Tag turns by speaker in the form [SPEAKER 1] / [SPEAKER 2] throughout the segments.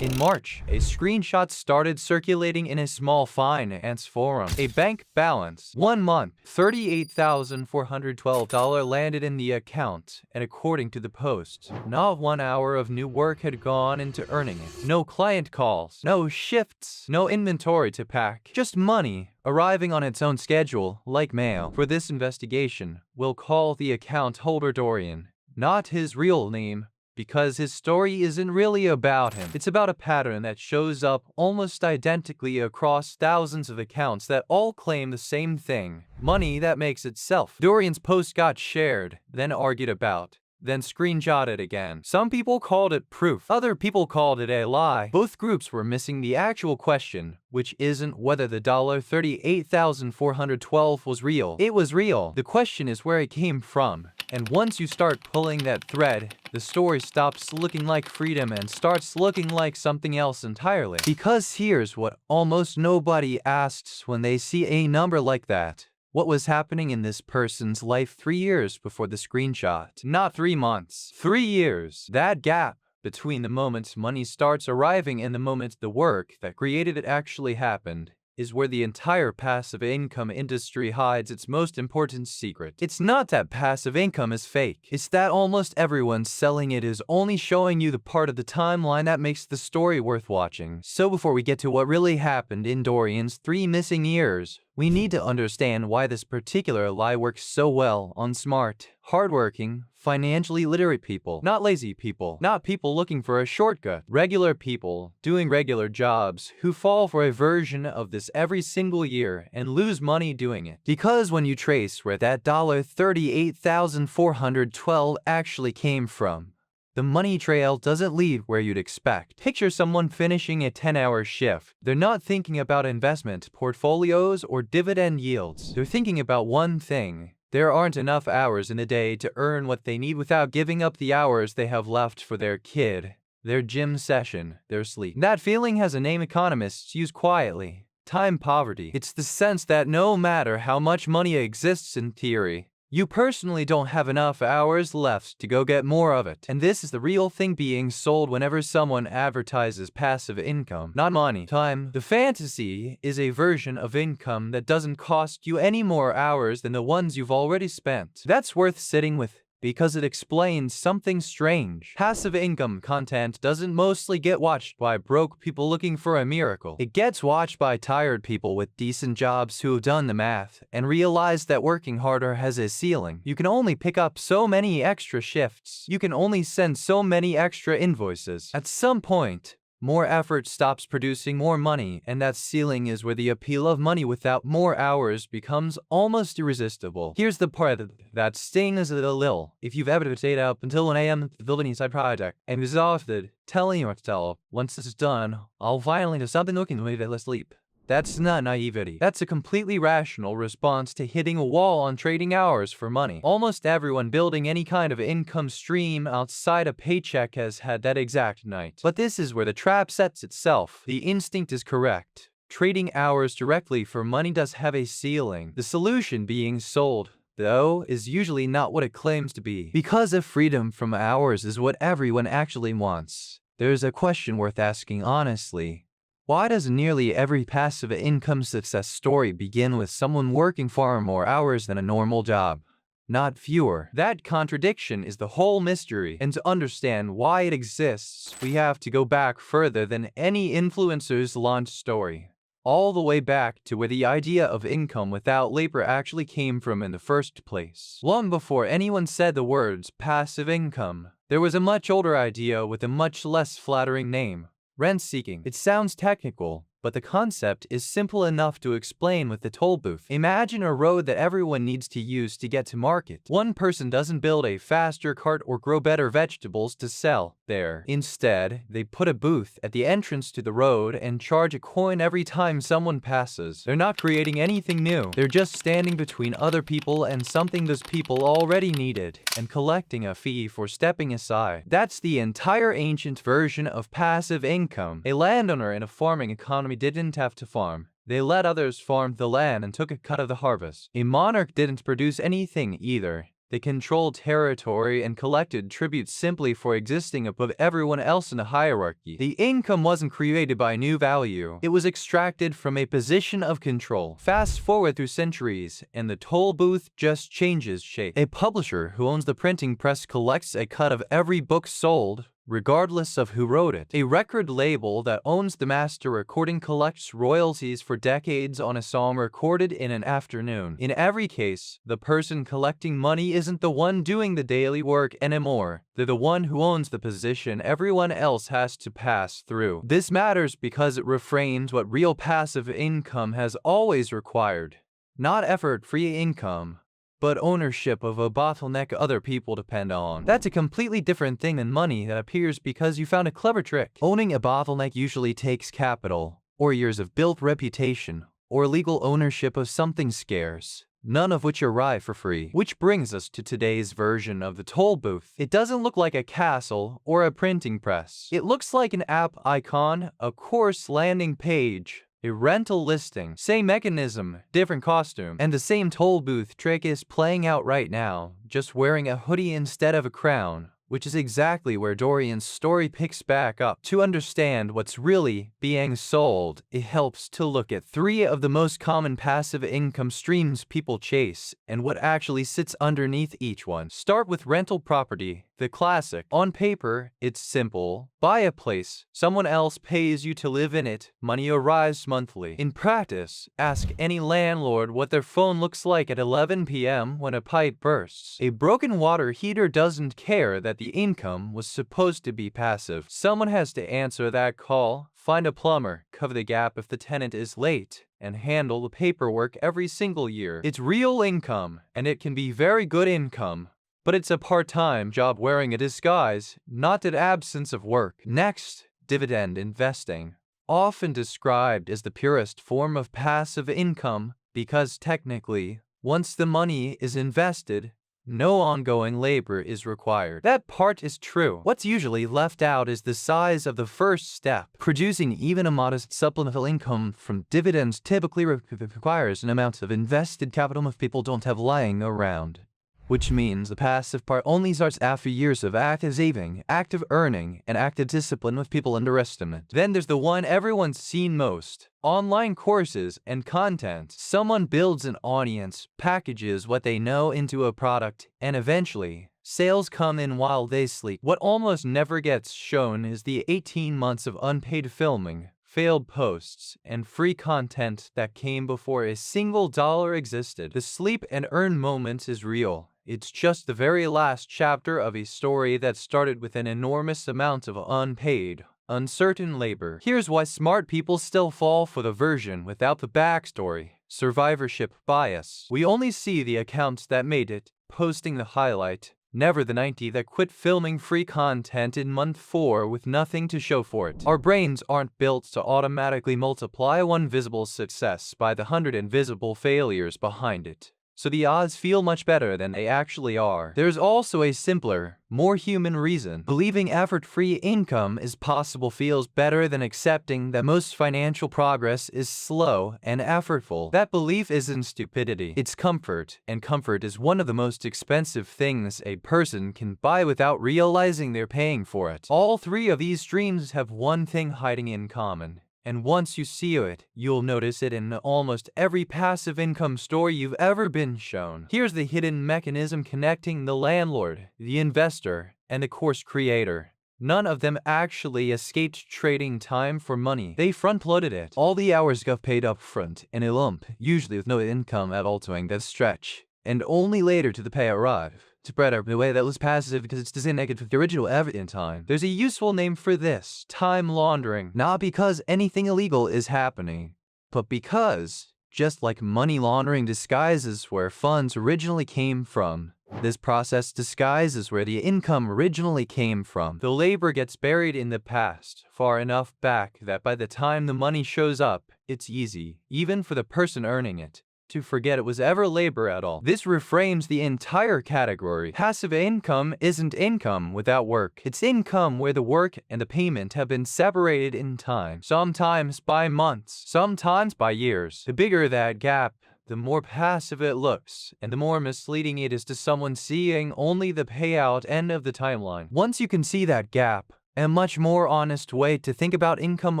[SPEAKER 1] In March, a screenshot started circulating in a small finance forum. A bank balance, 1 month, $38,412 landed in the account, and according to the post, not 1 hour of new work had gone into earning it. No client calls, no shifts, no inventory to pack, just money arriving on its own schedule, like mail. For this investigation, we'll call the account holder Dorian, not his real name, because his story isn't really about him. It's about a pattern that shows up almost identically across thousands of accounts that all claim the same thing: money that makes itself. Dorian's post got shared, then argued about, then screenshotted again. Some people called it proof, other people called it a lie. Both groups were missing the actual question, which isn't whether the $38,412 was real. It was real. The question is where it came from. And once you start pulling that thread, the story stops looking like freedom and starts looking like something else entirely. Because here's what almost nobody asks when they see a number like that. What was happening in this person's life 3 years before the screenshot? Not 3 months. 3 years. That gap between the moment money starts arriving and the moment the work that created it actually happened is where the entire passive income industry hides its most important secret. It's not that passive income is fake. It's that almost everyone selling it is only showing you the part of the timeline that makes the story worth watching. So before we get to what really happened in Dorian's 3 missing years, we need to understand why this particular lie works so well on smart, hardworking, financially literate people. Not lazy people, not people looking for a shortcut. Regular people doing regular jobs who fall for a version of this every single year and lose money doing it. Because when you trace where that $38,412 actually came from, the money trail doesn't lead where you'd expect. Picture someone finishing a 10-hour shift. They're not thinking about investment portfolios or dividend yields. They're thinking about one thing: there aren't enough hours in the day to earn what they need without giving up the hours they have left for their kid, their gym session, their sleep. That feeling has a name economists use quietly: time poverty. It's the sense that no matter how much money exists in theory, you personally don't have enough hours left to go get more of it. And this is the real thing being sold whenever someone advertises passive income. Not money, time. The fantasy is a version of income that doesn't cost you any more hours than the ones you've already spent. That's worth sitting with, because it explains something strange. Passive income content doesn't mostly get watched by broke people looking for a miracle. It gets watched by tired people with decent jobs who have done the math and realized that working harder has a ceiling. You can only pick up so many extra shifts. You can only send so many extra invoices. At some point, more effort stops producing more money, and that ceiling is where the appeal of money without more hours becomes almost irresistible. Here's the part that stings a little. If you've ever stayed up until 1 a.m. to build an inside project and exhausted, telling yourself, once this is done, I'll finally do something looking to make it less sleep. That's not naivety. That's a completely rational response to hitting a wall on trading hours for money. Almost everyone building any kind of income stream outside a paycheck has had that exact night. But this is where the trap sets itself. The instinct is correct. Trading hours directly for money does have a ceiling. The solution being sold, though, is usually not what it claims to be. Because if freedom from hours is what everyone actually wants, there's a question worth asking honestly. Why does nearly every passive income success story begin with someone working far more hours than a normal job, not fewer? That contradiction is the whole mystery, and to understand why it exists, we have to go back further than any influencer's launch story, all the way back to where the idea of income without labor actually came from in the first place. Long before anyone said the words passive income, there was a much older idea with a much less flattering name: rent-seeking. It sounds technical, but the concept is simple enough to explain with the toll booth. Imagine a road that everyone needs to use to get to market. One person doesn't build a faster cart or grow better vegetables to sell there. Instead, they put a booth at the entrance to the road and charge a coin every time someone passes. They're not creating anything new. They're just standing between other people and something those people already needed, and collecting a fee for stepping aside. That's the entire ancient version of passive income. A landowner in a farming economy didn't have to farm. They let others farm the land and took a cut of the harvest. A monarch didn't produce anything either. They controlled territory and collected tribute simply for existing above everyone else in the hierarchy. The income wasn't created by new value. It was extracted from a position of control. Fast forward through centuries, and the toll booth just changes shape. A publisher who owns the printing press collects a cut of every book sold, regardless of who wrote it. A record label that owns the master recording collects royalties for decades on a song recorded in an afternoon. In every case, the person collecting money isn't the one doing the daily work anymore. They're the one who owns the position everyone else has to pass through. This matters because it reframes what real passive income has always required. Not effort-free income, but ownership of a bottleneck other people depend on. That's a completely different thing than money that appears because you found a clever trick. Owning a bottleneck usually takes capital, or years of built reputation, or legal ownership of something scarce, none of which arrive for free. Which brings us to today's version of the toll booth. It doesn't look like a castle or a printing press. It looks like an app icon, a course landing page, a rental listing, same mechanism, different costume, and the same toll booth trick is playing out right now, just wearing a hoodie instead of a crown, which is exactly where Dorian's story picks back up. To understand what's really being sold, it helps to look at 3 of the most common passive income streams people chase and what actually sits underneath each one. Start with rental property. The classic. On paper, it's simple. Buy a place, someone else pays you to live in it, money arrives monthly. In practice, ask any landlord what their phone looks like at 11 p.m. when a pipe bursts. A broken water heater doesn't care that the income was supposed to be passive. Someone has to answer that call, find a plumber, cover the gap if the tenant is late, and handle the paperwork every single year. It's real income, and it can be very good income. But it's a part-time job wearing a disguise, not an absence of work. Next, dividend investing. Often described as the purest form of passive income because technically, once the money is invested, no ongoing labor is required. That part is true. What's usually left out is the size of the first step. Producing even a modest supplemental income from dividends typically requires an amount of invested capital most people don't have lying around. Which means the passive part only starts after years of active saving, active earning, and active discipline with people underestimate. Then there's the one everyone's seen most. Online courses and content. Someone builds an audience, packages what they know into a product, and eventually, sales come in while they sleep. What almost never gets shown is the 18 months of unpaid filming, failed posts, and free content that came before a single dollar existed. The sleep and earn moment is real. It's just the very last chapter of a story that started with an enormous amount of unpaid, uncertain labor. Here's why smart people still fall for the version without the backstory. Survivorship bias. We only see the accounts that made it, posting the highlight, never the 90 that quit filming free content in month 4 with nothing to show for it. Our brains aren't built to automatically multiply one visible success by the 100 invisible failures behind it, so the odds feel much better than they actually are. There's also a simpler, more human reason. Believing effort-free income is possible feels better than accepting that most financial progress is slow and effortful. That belief isn't stupidity, it's comfort, and comfort is one of the most expensive things a person can buy without realizing they're paying for it. All 3 of these streams have one thing hiding in common. And once you see it, you'll notice it in almost every passive income story you've ever been shown. Here's the hidden mechanism connecting the landlord, the investor, and the course creator. None of them actually escaped trading time for money. They front-loaded it. All the hours got paid up front in a lump, usually with no income at all during that stretch, and only later did the pay arrive. Spread out in a way that was passive because it's disconnected with the original effort in time. There's a useful name for this: time laundering. Not because anything illegal is happening, but because, just like money laundering disguises where funds originally came from, this process disguises where the income originally came from. The labor gets buried in the past, far enough back that by the time the money shows up, it's easy, even for the person earning it, to forget it was ever labor at all. This reframes the entire category. Passive income isn't income without work. It's income where the work and the payment have been separated in time, sometimes by months, sometimes by years. The bigger that gap, the more passive it looks, and the more misleading it is to someone seeing only the payout end of the timeline. Once you can see that gap, a much more honest way to think about income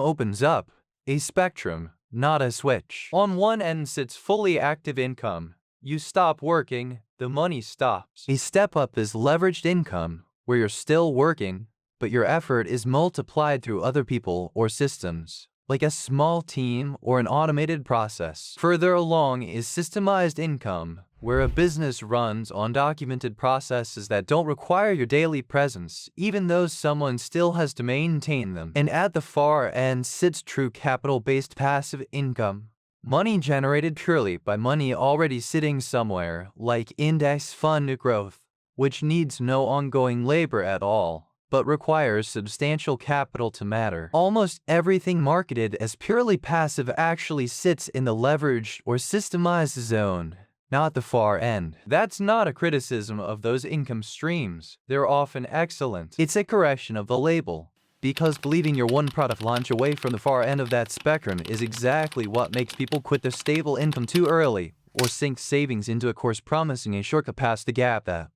[SPEAKER 1] opens up. A spectrum, not a switch. On one end sits fully active income. You stop working, the money stops. A step up is leveraged income, where you're still working, but your effort is multiplied through other people or systems, like a small team or an automated process. Further along is systemized income, where a business runs on documented processes that don't require your daily presence, even though someone still has to maintain them. And at the far end sits true capital-based passive income. Money generated purely by money already sitting somewhere, like index fund growth, which needs no ongoing labor at all, but requires substantial capital to matter. Almost everything marketed as purely passive actually sits in the leveraged or systemized zone, not the far end. That's not a criticism of those income streams. They're often excellent. It's a correction of the label. Because believing you're one product launch away from the far end of that spectrum is exactly what makes people quit their stable income too early, or sink savings into a course promising a shortcut past the gap that,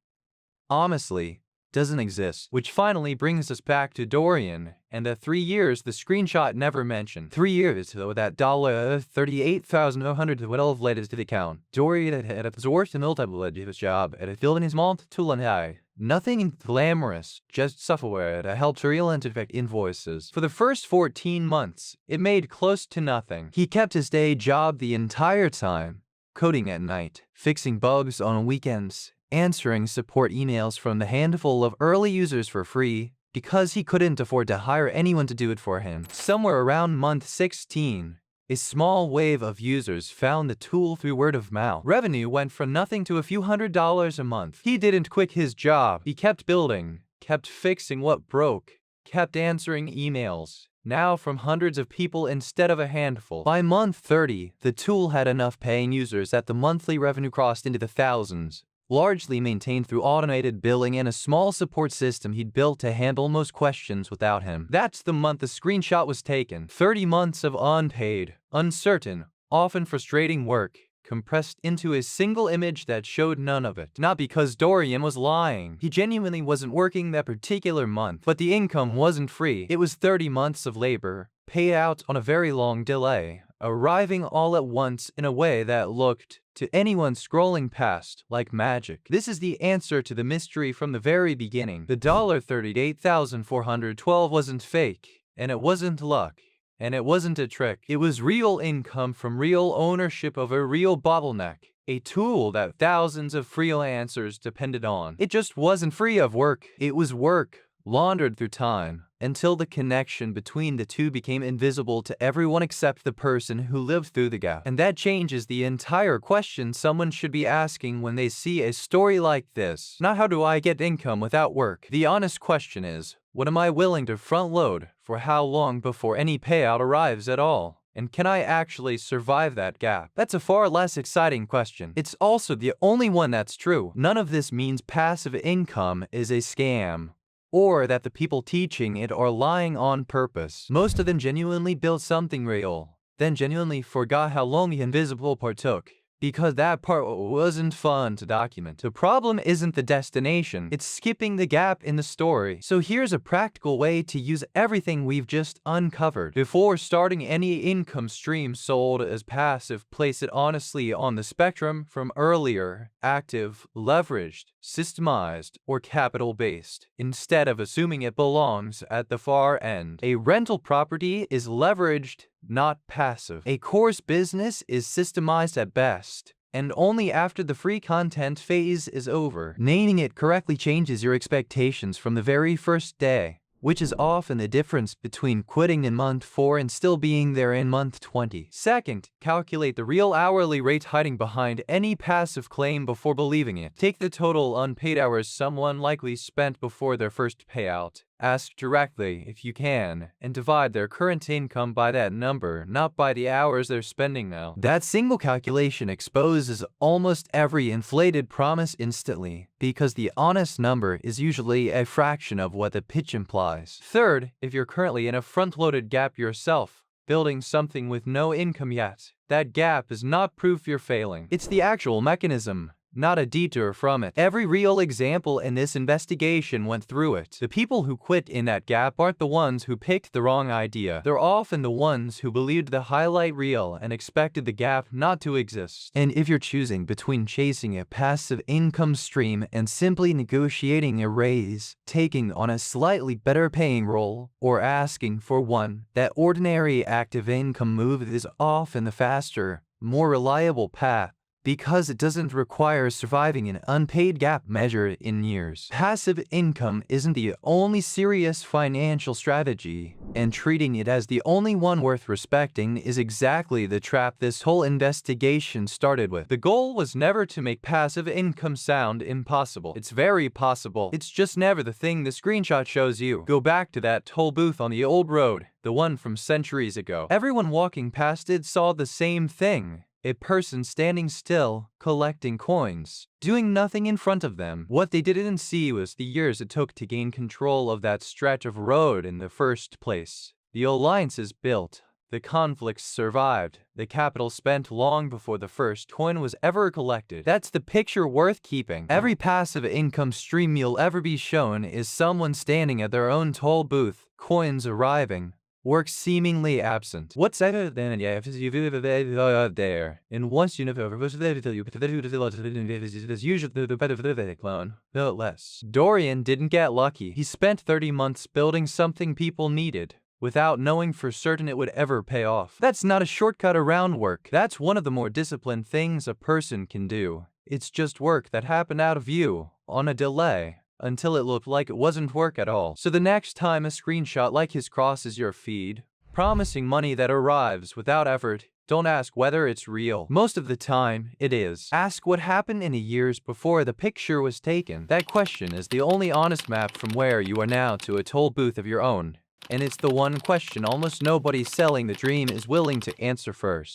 [SPEAKER 1] honestly, doesn't exist. Which finally brings us back to Dorian and the 3 years the screenshot never mentioned. 3 years, though, that $38,112 led to the account. Dorian had absorbed a multiple his job at a field in his month to Lanai. Nothing glamorous, just software that helped real effect invoices. For the first 14 months, it made close to nothing. He kept his day job the entire time, coding at night, fixing bugs on weekends, answering support emails from the handful of early users for free, because he couldn't afford to hire anyone to do it for him. Somewhere around month 16, a small wave of users found the tool through word of mouth. Revenue went from nothing to a few $100s a month. He didn't quit his job. He kept building, kept fixing what broke, kept answering emails, now from hundreds of people instead of a handful. By month 30, the tool had enough paying users that the monthly revenue crossed into the thousands, largely maintained through automated billing and a small support system he'd built to handle most questions without him. That's the month the screenshot was taken. 30 months of unpaid, uncertain, often frustrating work, compressed into a single image that showed none of it. Not because Dorian was lying. He genuinely wasn't working that particular month, but the income wasn't free. It was 30 months of labor, payout on a very long delay, arriving all at once in a way that looked, to anyone scrolling past, like magic. This is the answer to the mystery from the very beginning. The $38,412 wasn't fake, and it wasn't luck, and it wasn't a trick. It was real income from real ownership of a real bottleneck, a tool that thousands of freelancers depended on. It just wasn't free of work. It was work, laundered through time, until the connection between the two became invisible to everyone except the person who lived through the gap. And that changes the entire question someone should be asking when they see a story like this. Not how do I get income without work? The honest question is, what am I willing to front load for how long before any payout arrives at all? And can I actually survive that gap? That's a far less exciting question. It's also the only one that's true. None of this means passive income is a scam, or that the people teaching it are lying on purpose. Most of them genuinely built something real, then genuinely forgot how long the invisible part took, because that part wasn't fun to document. The problem isn't the destination, it's skipping the gap in the story. So here's a practical way to use everything we've just uncovered. Before starting any income stream sold as passive, place it honestly on the spectrum from earlier, active, leveraged, systemized, or capital-based, instead of assuming it belongs at the far end. A rental property is leveraged, not passive. A course business is systemized at best, and only after the free content phase is over. Naming it correctly changes your expectations from the very first day, which is often the difference between quitting in month 4 and still being there in month 20. Second, calculate the real hourly rate hiding behind any passive claim before believing it. Take the total unpaid hours someone likely spent before their first payout. Ask directly, if you can, and divide their current income by that number, not by the hours they're spending now. That single calculation exposes almost every inflated promise instantly, because the honest number is usually a fraction of what the pitch implies. Third, if you're currently in a front-loaded gap yourself, building something with no income yet. That gap is not proof you're failing. It's the actual mechanism, not a detour from it. Every real example in this investigation went through it. The people who quit in that gap aren't the ones who picked the wrong idea. They're often the ones who believed the highlight reel and expected the gap not to exist. And if you're choosing between chasing a passive income stream and simply negotiating a raise, taking on a slightly better paying role, or asking for one, that ordinary active income move is often the faster, more reliable path, because it doesn't require surviving an unpaid gap measured in years. Passive income isn't the only serious financial strategy, and treating it as the only one worth respecting is exactly the trap this whole investigation started with. The goal was never to make passive income sound impossible. It's very possible. It's just never the thing the screenshot shows you. Go back to that toll booth on the old road, the one from centuries ago. Everyone walking past it saw the same thing. A person standing still, collecting coins, doing nothing in front of them. What they didn't see was the years it took to gain control of that stretch of road in the first place. The alliances built, the conflicts survived, the capital spent long before the first coin was ever collected. That's the picture worth keeping. Every passive income stream you'll ever be shown is someone standing at their own toll booth, coins arriving, work seemingly absent. What's better than there? And once you know less. Dorian didn't get lucky. He spent 30 months building something people needed, without knowing for certain it would ever pay off. That's not a shortcut around work. That's one of the more disciplined things a person can do. It's just work that happened out of view, on a delay, until it looked like it wasn't work at all. So the next time a screenshot like his crosses your feed, promising money that arrives without effort, don't ask whether it's real. Most of the time, it is. Ask what happened in the years before the picture was taken. That question is the only honest map from where you are now to a toll booth of your own. And it's the one question almost nobody selling the dream is willing to answer first.